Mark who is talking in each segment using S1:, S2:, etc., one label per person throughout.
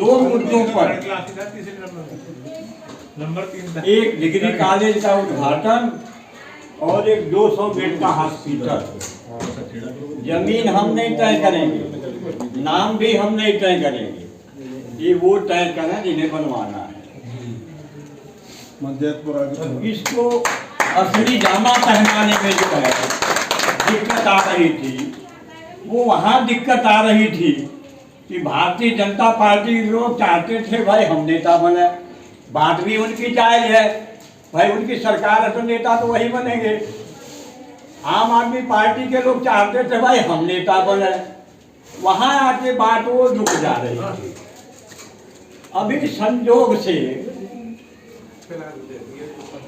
S1: दो मुद्दों पर, एक डिग्री कॉलेज का उद्घाटन और एक 200 बेड का हॉस्पिटल। जमीन हम नहीं तय करेंगे, नाम भी हम नहीं तय करेंगे, ये वो तय करें जिन्हें बनवाना है। इसको असली जामा पहनाने में जो है दिक्कत आ रही थी, वो वहाँ दिक्कत आ रही थी कि भारतीय जनता पार्टी के लोग चाहते थे भाई हम नेता बने, बात भी उनकी जायज है, भाई उनकी सरकार है तो नेता तो वही बनेंगे। आम आदमी पार्टी के लोग चाहते थे भाई हम नेता बने, वहाँ आके बात वो रुक जा रही थी। अभी संजोग से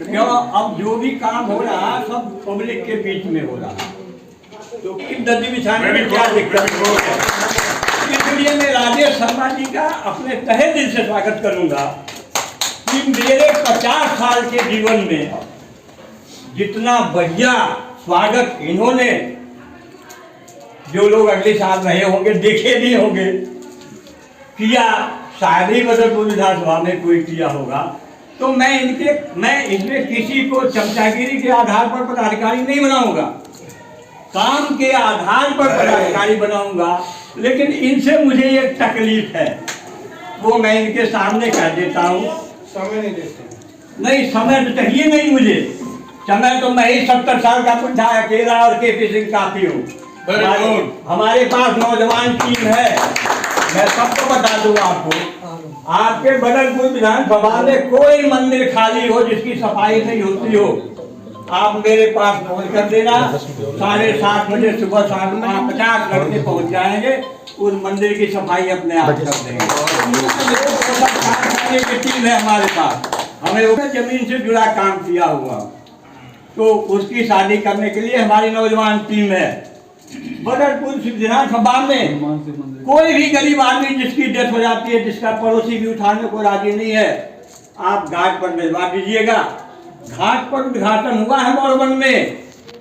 S1: क्यों अब जो भी काम हो रहा है सब पब्लिक के बीच में हो रहा है, तो किस दर्जी बिछाने में क्या दिक्कत हो। इसलिए मैं राजेश शर्मा जी का अपने तहे दिल से स्वागत करूंगा कि मेरे 50 साल के जीवन में जितना बढ़िया स्वागत इन्होंने, जो लोग अगले साल रहे होंगे देखे भी होंगे, किया, शायद ही बदरपुर विधानसभा में कोई किया होगा, तो मैं इसमें किसी को चमचागिरी के आधार पर पदाधिकारी नहीं बनाऊंगा, काम के आधार पर पदाधिकारी बनाऊंगा। लेकिन इनसे मुझे एक तकलीफ है, वो मैं इनके सामने कह देता हूँ।
S2: समय नहीं देते?
S1: नहीं, समय तो चाहिए नहीं मुझे, समय तो मैं ही 70 साल का बुढ़ा अकेला और केपी सिंह काफी हूँ। हमारे पास नौजवान टीम है, मैं सबको बता दूँ आपको। आपके बदरपुर विधानसभा में कोई मंदिर खाली हो जिसकी सफाई नहीं होती हो, आप मेरे पास फोन कर देना, 7:30 बजे सुबह 50 लड़के पहुंच जाएंगे, उस मंदिर की सफाई अपने आप कर देंगे। टीम है हमारे पास, हमें वो जमीन से जुड़ा काम किया हुआ, तो उसकी शादी करने के लिए हमारी नौजवान टीम है। बदरपुर विधानसभा में कोई भी गरीब आदमी जिसकी डेथ हो जाती है, जिसका पड़ोसी भी उठाने को राजी नहीं है, आप घाट पर भिजवा दीजिएगा। घाट पर उद्घाटन हुआ है मोरबन में,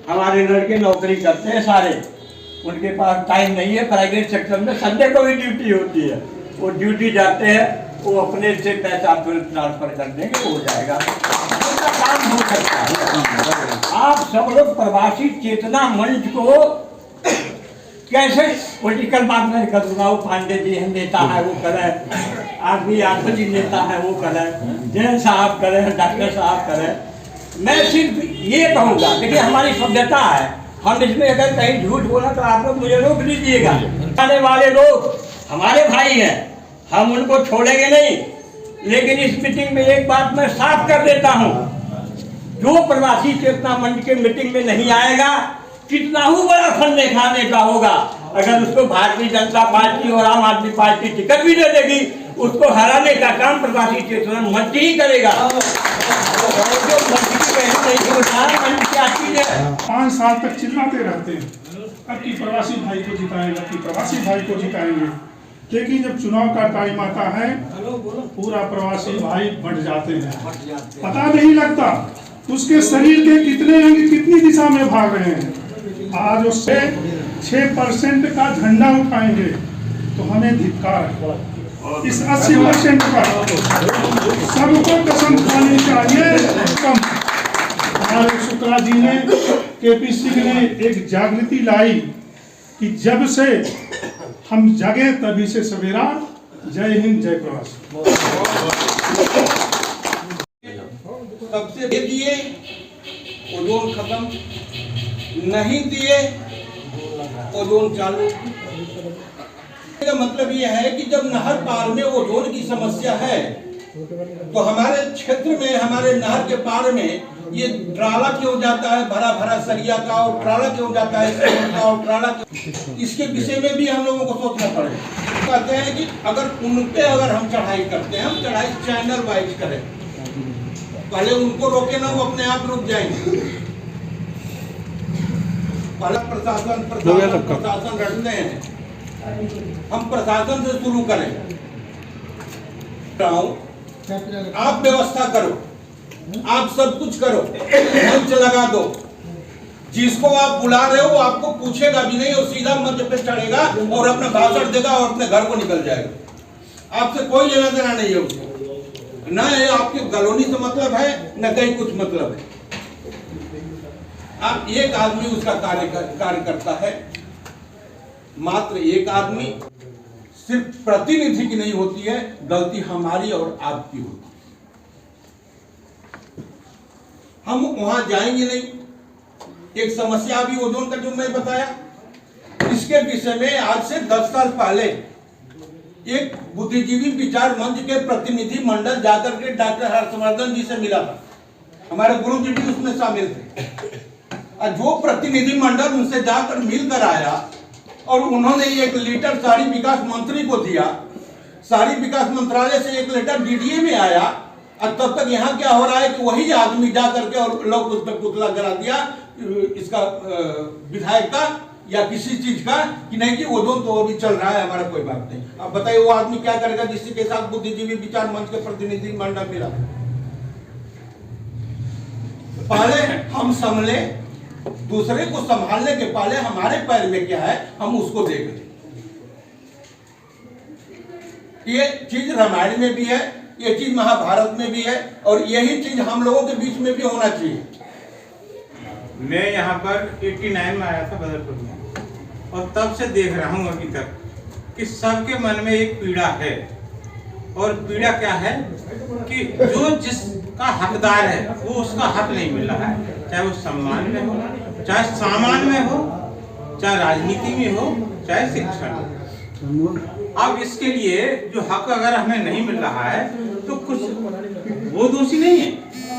S1: हमारे लड़के नौकरी करते हैं सारे, उनके पास टाइम नहीं है, प्राइवेट सेक्टर में संडे को भी ड्यूटी होती है, वो ड्यूटी जाते हैं, वो अपने से पैसा तुरंत ट्रांसफर कर देंगे, हो जाएगा, उनका काम हो सकता है। आप सब लोग प्रवासी चेतना मंच को कैसे पॉलिटिकल बात नहीं करूँगा, वो पांडे जी है नेता है वो करे, आदमी यादव जी नेता है वो करे, जैन साहब करे, डॉक्टर साहब करे, मैं सिर्फ ये कहूँगा, देखिए हमारी सभ्यता है, हम इसमें अगर कहीं झूठ बोला तो आप लोग मुझे रोक लीजिएगा। आने वाले लोग हमारे भाई हैं, हम उनको छोड़ेंगे नहीं, लेकिन इस मीटिंग में एक बात मैं साफ कर देता हूँ, जो प्रवासी चेतना मंच के मीटिंग में नहीं आएगा, कितना ही बड़ा फंडे खाने का होगा, अगर उसको भारतीय जनता पार्टी और आम आदमी पार्टी टिकट भी दे देगी, उसको हराने का काम प्रवासी चेतना मंच ही करेगा।
S3: 5 साल तक चिल्लाते रहते हैं अब की प्रवासी भाई को जिताएंगे, अब की प्रवासी भाई को जिताएंगे, लेकिन जब चुनाव का टाइम आता है पूरा प्रवासी भाई बढ़ जाते हैं, पता नहीं लगता उसके शरीर के कितने अंग कितनी दिशा में भाग रहे हैं। आज उससे 6% का झंडा उठाएंगे तो हमें धिक्कार है। इस 80% का सबको कसम खानी चाहिए कम। हमारे शुक्ला जी ने, केपी सिंह ने एक जागृति लाई कि जब से हम जगे तभी से सवेरा। जय हिंद, जय प्रवासी।
S2: सबसे दिए ओजोन खत्म, नहीं दिए ओजोन चालू। का मतलब यह है कि जब नहर पार में ओजोन की समस्या है तो हमारे क्षेत्र में, हमारे नहर के पार में ये ट्राला क्यों जाता है, भरा भरा सरिया का, और ट्राला क्यों जाता है सीमेंट का, और ट्राला इसके विषय में भी हम लोगों को सोचना पड़ेगा। कहते हैं कि अगर उन पे अगर हम चढ़ाई करते हैं, हम चढ़ाई चैनल वाइज करें, पहले उनको रोके ना, वो अपने आप रुक जाएंगे। पहले प्रशासन रटते हैं, हम प्रशासन से शुरू करें। आप व्यवस्था करो, आप सब कुछ करो, मंच लगा दो, जिसको आप बुला रहे हो आपको पूछेगा भी नहीं और सीधा मंच पे चढ़ेगा और अपना भाषण देगा और अपने घर को निकल जाएगा। आपसे कोई लेना देना नहीं है उसको, न ये आपकी कॉलोनी से मतलब है न कहीं कुछ मतलब है। आप एक आदमी उसका कार्य करता है, मात्र एक आदमी। सिर्फ प्रतिनिधि की नहीं होती है, गलती हमारी और आपकी होती है। हम वहां जाएंगे नहीं। एक समस्या अभी ओजोन का जो मैं बताया, इसके विषय में आज से 10 साल पहले एक बुद्धिजीवी विचार मंच के प्रतिनिधि मंडल जाकर के डॉक्टर हर्षवर्धन जी से मिला था। हमारे गुरु जी भी उसमें शामिल थे। और जो प्रतिनिधि मंडल उनसे जाकर मिलकर आया और उन्होंने एक लेटर शहरी विकास मंत्री को दिया, शहरी विकास मंत्रालय से एक लेटर डीडीए में आया, और तब तक यहाँ क्या हो रहा है कि वही आदमी जा करके और लोग उस पर पुतला करा दिया इसका विधायक का या किसी चीज का कि नहीं कि ओजोन तो अभी चल रहा है, हमारा कोई बात नहीं। अब बताइए वो आदमी क्या करेगा जिसके के साथ बुद्धिजीवी विचार मंच के प्रतिनिधि मंडल मिला। पहले हम संभले, दूसरे को संभालने के पहले हमारे पैर में क्या है हम उसको देख लें। ये चीज रामायण में भी है, ये चीज महाभारत में भी है, और यही चीज हम लोगों के बीच में भी होना चाहिए।
S4: मैं यहाँ पर 89 में आया था बदरपुर में, और तब से देख रहा हूँ अभी तक कि सबके मन में एक पीड़ा है। और पीड़ा क्या है कि जो जिसका हकदार है वो उसका हक नहीं मिल रहा है, चाहे वो सम्मान में हो, चाहे सामान में हो, चाहे राजनीति में हो, चाहे शिक्षा में। अब इसके लिए जो हक अगर हमें नहीं मिल रहा है तो कुछ वो दोषी नहीं है,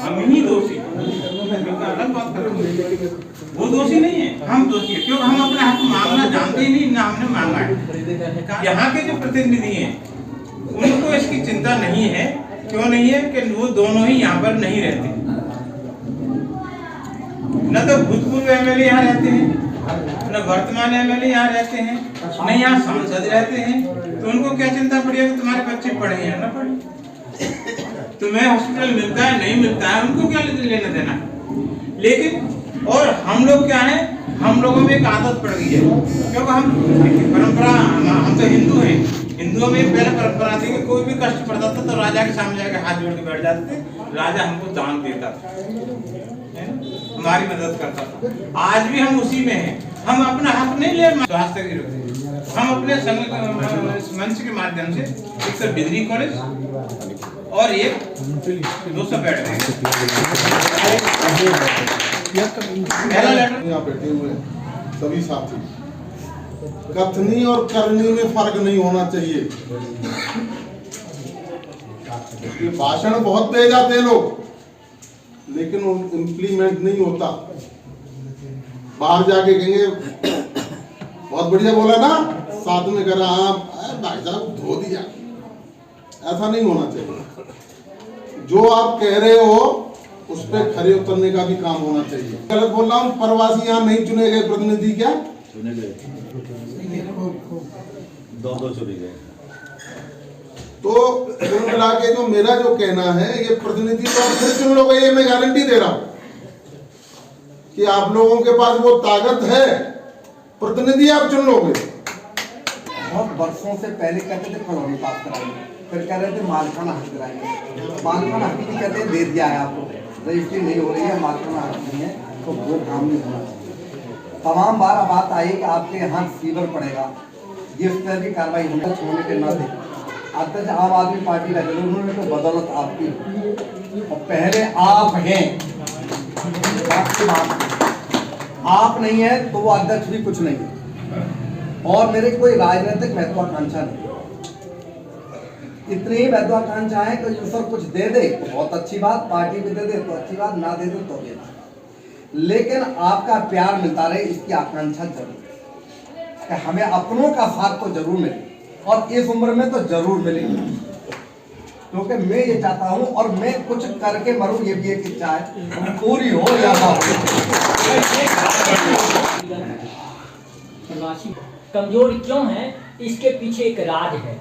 S4: हम ही दोषी हैं। अलग बात कर रहे हैं, वो दोषी नहीं है, हम दोषी हैं, क्योंकि हम अपना हक मांगना जानते ही नहीं, ना हमने मांगा है। यहाँ के जो प्रतिनिधि हैं उनको इसकी चिंता नहीं है। क्यों नहीं है कि वो दोनों ही यहाँ पर नहीं रहते, न तो भूतपूर्व एमएलए यहाँ रहते हैं, न वर्तमान एमएलए यहाँ रहते हैं, न यहाँ सांसद रहते हैं। तो उनको क्या चिंता पड़ी है कि तुम्हारे बच्चे पढ़े या न पढ़े, तुम्हें हॉस्पिटल मिलता है नहीं मिलता है, उनको क्या लेना देना। लेकिन और हम लोग क्या है, हम लोगों में एक आदत पड़ गई है, क्योंकि हम परंपरा, हम तो हिंदू हैं, हिंदुओं में पहले परंपरा थी कि कोई भी कष्ट पड़ता था तो राजा के सामने जाकर हाथ जोड़ के बैठ जाते थे, राजा हमको दान देता था, हमारी मदद करता था। आज भी हम उसी में हैं, हम अपना हक नहीं ले स्वास्थ्य की रोक, हम अपने संघ मंच के माध्यम से एक तो डिग्री कॉलेज और एक 200 बेड है।
S5: यहाँ बैठे हुए सभी साथी, कथनी और करनी में फर्क नहीं होना चाहिए। ये भाषण बहुत दे जाते हैं लोग, लेकिन इम्प्लीमेंट नहीं होता। बाहर जाके कहेंगे बहुत बढ़िया बोला ना, साथ में करा, हाँ भाई साहब धो दिया। ऐसा नहीं होना चाहिए। जो आप कह रहे हो उस पर खरे उतरने का भी काम होना चाहिए। गलत बोल रहा हूँ, प्रवासी यहाँ नहीं चुने गए प्रतिनिधि, क्या
S6: चुने गए, 2 चुने गए।
S5: तो कुल मिला के जो मेरा जो कहना है, ये प्रतिनिधि तो आप फिर चुन लोगे, ये मैं गारंटी दे रहा हूं कि आप लोगों के पास वो ताकत है, प्रतिनिधि आप चुन लोगे।
S7: बहुत वर्षों से पहले कहते थे कॉलोनी पास कराएंगे, फिर कह रहे थे मालखाना हक कराएंगे। मालखाना हक भी कहते हैं दे दिया है आपको, रजिस्ट्री नहीं हो रही है, मालखाना हक नहीं है, तो वो काम नहीं होना चाहिए। तमाम बार बात आई कि आपके यहाँ सीवर पड़ेगा, जिस तरह की कार्रवाई होने के नाते अध्यक्ष आम आदमी पार्टी का उन्होंने तो बदौलत आपकी, और पहले आप हैं, आप नहीं है तो वो अध्यक्ष भी कुछ नहीं है। और मेरे कोई राजनीतिक महत्वाकांक्षा नहीं, इतनी ही महत्वाकांक्षा है कि ईश्वर कुछ दे दे तो बहुत अच्छी बात, पार्टी भी दे दे तो अच्छी बात, ना दे दे तो भी अच्छी, लेकिन आपका प्यार मिलता रहे इसकी आकांक्षा जरूर कि हमें अपनों का साथ तो जरूर मिले, और इस उम्र में तो जरूर मिलेगी, क्योंकि मैं ये चाहता हूं और मैं कुछ करके मरूं, ये भी एक इच्छा है, पूरी हो या ना हो।
S8: प्रवासी कमजोर क्यों है, इसके पीछे एक राज है।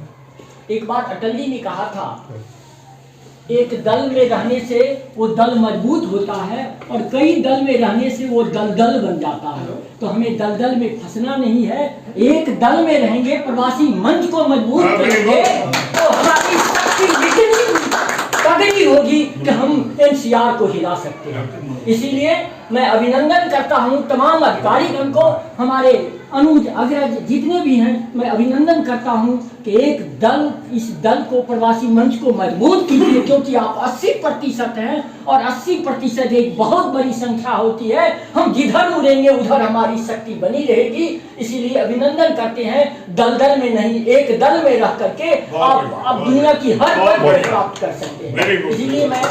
S8: एक बात अटल जी ने कहा था, एक दल में रहने से वो दल मजबूत होता है और कई दल में रहने से वो दलदल बन जाता है। तो हमें दलदल में फंसना नहीं है, एक दल में रहेंगे, प्रवासी मंच को मजबूत करेंगे तो तगड़ी होगी कि हम एनसीआर को हिला सकते हैं। इसीलिए मैं अभिनंदन करता हूं तमाम अधिकारीगण को, हमारे अनुज अग्रज जितने भी हैं, मैं अभिनंदन करता हूं कि एक दल, इस दल को, प्रवासी मंच को मजबूत कीजिए, क्योंकि आप 80% हैं और 80% एक बहुत बड़ी संख्या होती है। हम जिधर उड़ेंगे उधर हमारी शक्ति बनी रहेगी। इसीलिए अभिनंदन करते हैं, दल दल में नहीं, एक दल में रह करके आप दुनिया की हर पद को प्राप्त कर सकते हैं। इसीलिए मैं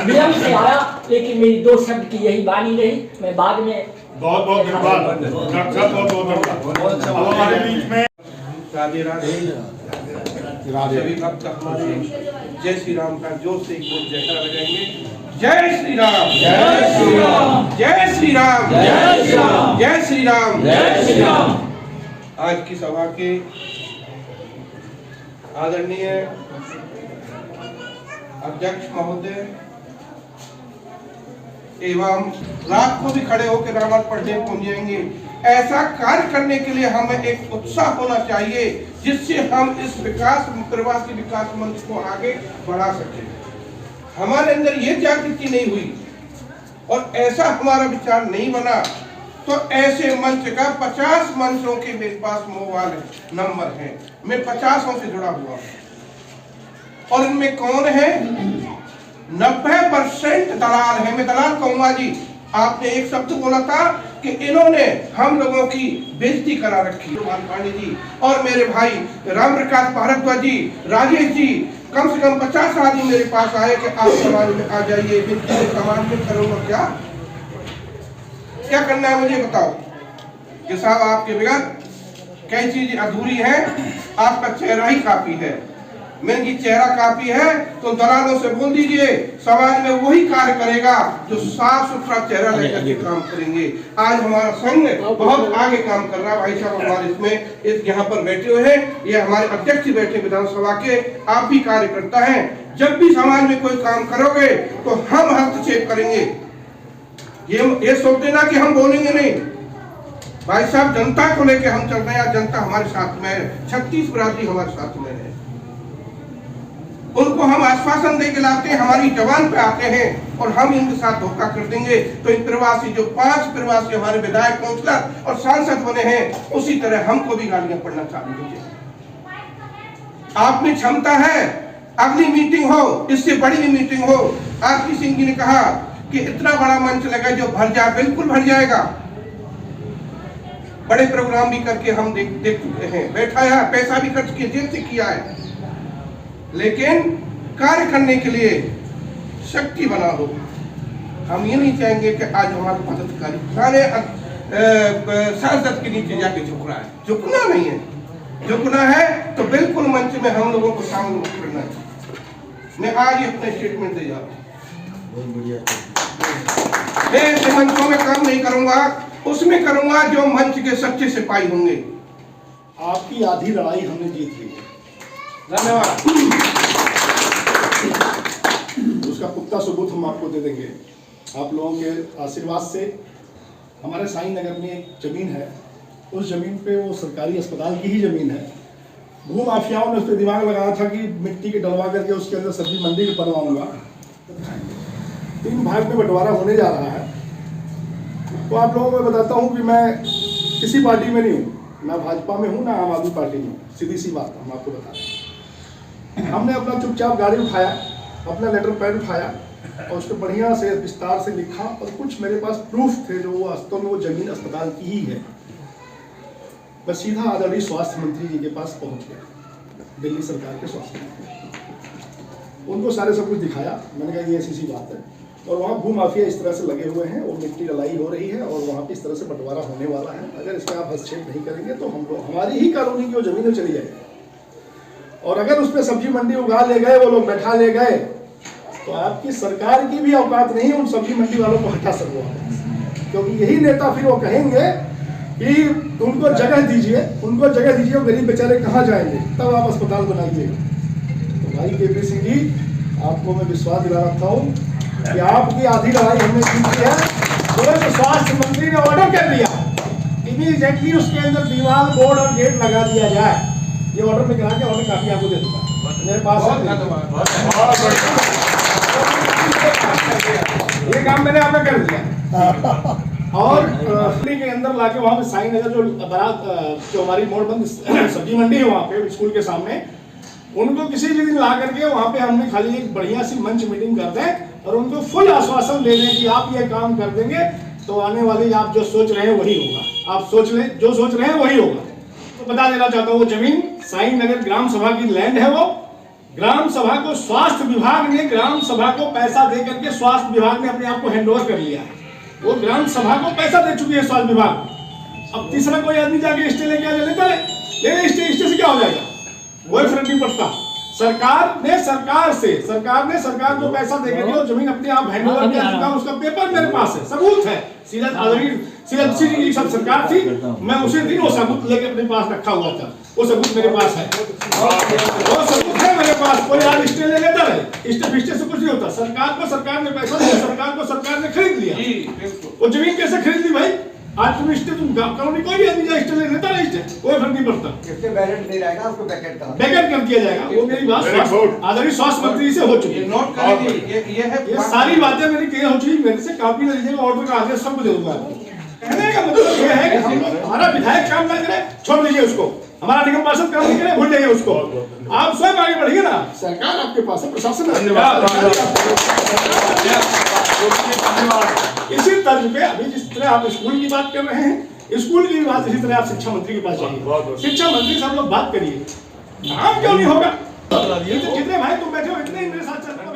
S8: विलंब से आया, लेकिन मेरी 2 शब्द की यही वाणी रही। मैं बाद में
S3: बहुत बहुत धन्यवाद डॉक्टर साहब, बहुत बहुत धन्यवाद। अब हमारे बीच में
S2: राधे राधे। सभी भक्त हमारे जय श्री राम का जोर से एक बोल जयकारा लगाएंगे। जय श्री राम, जय श्री राम, जय श्री राम, जय श्री राम, जय श्री राम, जय श्री राम। आज की सभा के आदरणीय अध्यक्ष महोदय एवं रात को भी खड़े होकर रामायण पढ़ने पहुंच जाएंगे। ऐसा कार्य करने के लिए हमें एक उत्साह होना चाहिए, जिससे हम इस प्रवासी विकास मंच को आगे बढ़ा सके। हमारे अंदर ये जागृति नहीं हुई और ऐसा हमारा विचार नहीं बना, तो ऐसे मंच का 50 मंचों के मेरे पास मोबाइल नंबर है। मैं 50 से जुड़ा हुआ हूं और इनमें कौन है? 90% दलाल है। मैं दलाल कहूंगा जी। आपने एक शब्द बोला था कि इन्होंने हम लोगों की बेइज्जती करा रखी। पांडे जी और मेरे भाई राम प्रकाश भारद्वाज जी, राजेश जी, कम से कम 50 आदमी मेरे पास आए कि आप समाज में आ जाइए। समाज में करूंगा क्या करना है मुझे बताओ कि साहब आपके बगैर कई चीज अधूरी है। आपका चेहरा ही काफी है। मेरी चेहरा काफी है तो दलालों से बोल दीजिए, समाज में वही कार्य करेगा जो साफ सुथरा चेहरा लेकर के काम करेंगे। आज हमारा संघ बहुत आगे काम कर रहा है। भाई साहब हमारे इसमें इस यहाँ पर बैठे हुए हैं, ये हमारे अध्यक्ष बैठे विधानसभा के, आप भी कार्यकर्ता हैं। जब भी समाज में कोई काम करोगे तो हम हस्तक्षेप करेंगे। ये सोच देना कि हम बोलेंगे नहीं। भाई साहब जनता को लेकर हम चल रहे हैं, जनता हमारे साथ में है, 36 बिरादरी हमारे साथ में है। उनको हम आश्वासन दे के लाते हैं, हमारी जवान पे आते हैं और हम इनके साथ धोखा कर देंगे तो इन प्रवासी जो 5 प्रवासी हमारे विधायक, काउंसलर और सांसद बने हैं, उसी तरह हमको भी गालियां पड़ना चालू कीजिए। आप में क्षमता है, अगली मीटिंग हो, इससे बड़ी भी मीटिंग हो। आरपी सिंह जी ने कहा कि इतना बड़ा मंच लगा जो भर जाए, बिल्कुल भर जाएगा। बड़े प्रोग्राम भी करके हम देख चुके हैं, बैठा है, पैसा भी खर्च किया, जेब से किया है, लेकिन कार्य करने के लिए शक्ति बना हो। हम ये नहीं चाहेंगे कि आज हमारे पदाधिकारी सारे सांसद के नीचे जाके झुक रहा है। झुकना नहीं है, झुकना है तो बिल्कुल मंच में हम लोगों को शामिल करना है। मैं आज ही अपने स्टेटमेंट दे जाता हूँ। मैं मंचों में काम नहीं करूंगा, उसमें करूंगा जो मंच के सच्चे सिपाही होंगे।
S3: आपकी आधी लड़ाई हमने जीत ली है,
S2: धन्यवाद।
S3: उसका पुख्ता सबूत हम आपको दे देंगे। आप लोगों के आशीर्वाद से हमारे साईं नगर में एक जमीन है, उस जमीन पे वो सरकारी अस्पताल की ही जमीन है। भू माफियाओं ने उस पर दिमाग लगाया था कि मिट्टी के डलवा करके उसके अंदर सब्जी मंडी बनवाऊंगा। 3 भाग में बंटवारा होने जा रहा है। तो आप लोगों को बताता हूँ कि मैं किसी पार्टी में नहीं हूँ, ना भाजपा में हूँ, ना आम आदमी पार्टी में हूँ। सीधी सी बात हम आपको बता रहे हैं। हमने अपना चुपचाप गाड़ी उठाया, अपना लेटर पैड उठाया और उस पर बढ़िया से विस्तार से लिखा और कुछ मेरे पास प्रूफ थे जो वास्तव में वो जमीन अस्पताल की ही है। मैं सीधा आदरणीय स्वास्थ्य मंत्री जी के पास पहुंच गया, दिल्ली सरकार के स्वास्थ्य मंत्री। उनको सारे सब कुछ दिखाया। मैंने कहा ये ऐसी सी बात है और वहाँ भू माफिया इस तरह से लगे हुए हैं और मिट्टी डलाई हो रही है और वहाँ पे इस तरह से बंटवारा होने वाला है। अगर इसमें आप हस्तक्षेप नहीं करेंगे तो हम लोग, हमारी ही कॉलोनी की वो जमीनें चली जाएगी। और अगर उस पर सब्जी मंडी उगा ले गए, वो लोग बैठा ले गए, तो आपकी सरकार की भी औकात नहीं उन सब्जी मंडी वालों को हटा सको। क्योंकि यही नेता फिर वो कहेंगे कि उनको जगह दीजिए, उनको जगह दीजिए, गरीब बेचारे कहाँ जाएंगे, तब आप अस्पताल बनाइएगा। तो भाई केपी सिंह जी, आपको मैं विश्वास दिला रखता हूँ कि आपकी आधी लड़ाई हमने जीत ली है। तुरंत स्वास्थ्य मंत्री ने ऑर्डर कर दिया, इमीडिएटली उसके अंदर दीवार, बोर्ड और गेट लगा दिया जाए। ये ऑर्डर में करा के ऑर्डर काफी आपको दे दूंगा मेरे पास।
S9: ये काम मैंने आपका कर दिया। और दिल्ली के अंदर लाके वहाँ पे साई नगर जो बारात जो हमारी मोड़बंद सब्जी मंडी है वहाँ पे स्कूल के सामने, उनको किसी भी दिन ला करके वहाँ पे हमने खाली एक बढ़िया सी मंच मीटिंग कर दें और उनको फुल आश्वासन दे दें कि आप ये काम कर देंगे तो आने वाली आप जो सोच रहे हैं वही होगा। आप सोच लें, जो सोच रहे हैं वही होगा। तो बता देना चाहता हूँ, वो जमीन साई नगर ग्राम सभा की लैंड है। वो ग्राम सभा को स्वास्थ्य विभाग ने, ग्राम सभा को पैसा दे करके स्वास्थ्य विभाग ने अपने आप को हैंड ओवर कर लिया है। वो ग्राम सभा को पैसा दे चुकी है स्वास्थ्य विभाग। अब तीसरा कोई आदमी जाके स्टे लेके आ जाए, लेता है, स्टे से क्या हो जाएगा, कोई फर्क नहीं पड़ता। सरकार ने सरकार को पैसा देकर के जमीन अपने आप हैंड ओवर कर चुका है। उसका पेपर मेरे पास है, सबूत है। सीधी सब सरकार थी, मैं उसी दिन वो सबूत लेके अपने पास रखा हुआ था। वो सबूत मेरे पास है, वो सबूत है मेरे पास। कोई आज स्टे ले लेता है, स्टे फिस्टे से कुछ नहीं होता। सरकार को सरकार ने पैसा दिया, सरकार को सरकार ने खरीद लिया। वो जमीन कैसे खरीद ली भाई? आज तुम स्टे, तुम कॉलोनी कोई भी आदमी जाए स्टे ले लेता है, स्टे कोई फर्क नहीं पड़ता।
S7: इसके बैलेंस नहीं रहेगा, उसको
S9: बैकेट कर दिया जाएगा। वो मेरी बात आदरणीय स्वास्थ्य मंत्री से हो चुकी है।
S2: नोट करेंगे,
S9: ये सारी बातें मेरी क्लियर हो चुकी। मेरे से कॉपी ले लीजिएगा, ऑर्डर का आदेश सब दे दूंगा। कहने का मतलब ये है कि हम लोग, हमारा विधायक काम ना करे, छोड़ दीजिए उसको। हमारा निगम पार्षद काम नहीं करे, भूल जाइए उसको। आप स्वयं आगे बढ़िए ना, सरकार आपके पास है, प्रशासन। इसी तर्ज पे अभी जिस तरह आप स्कूल की बात कर रहे हैं, स्कूल की बात इसी तरह आप शिक्षा मंत्री के पास जाइए। शिक्षा मंत्री से हम लोग बात करिए, काम क्यों नहीं होगा? जितने भाई तुम बैठे हो, इतने ही मेरे साथ चल रहे हो।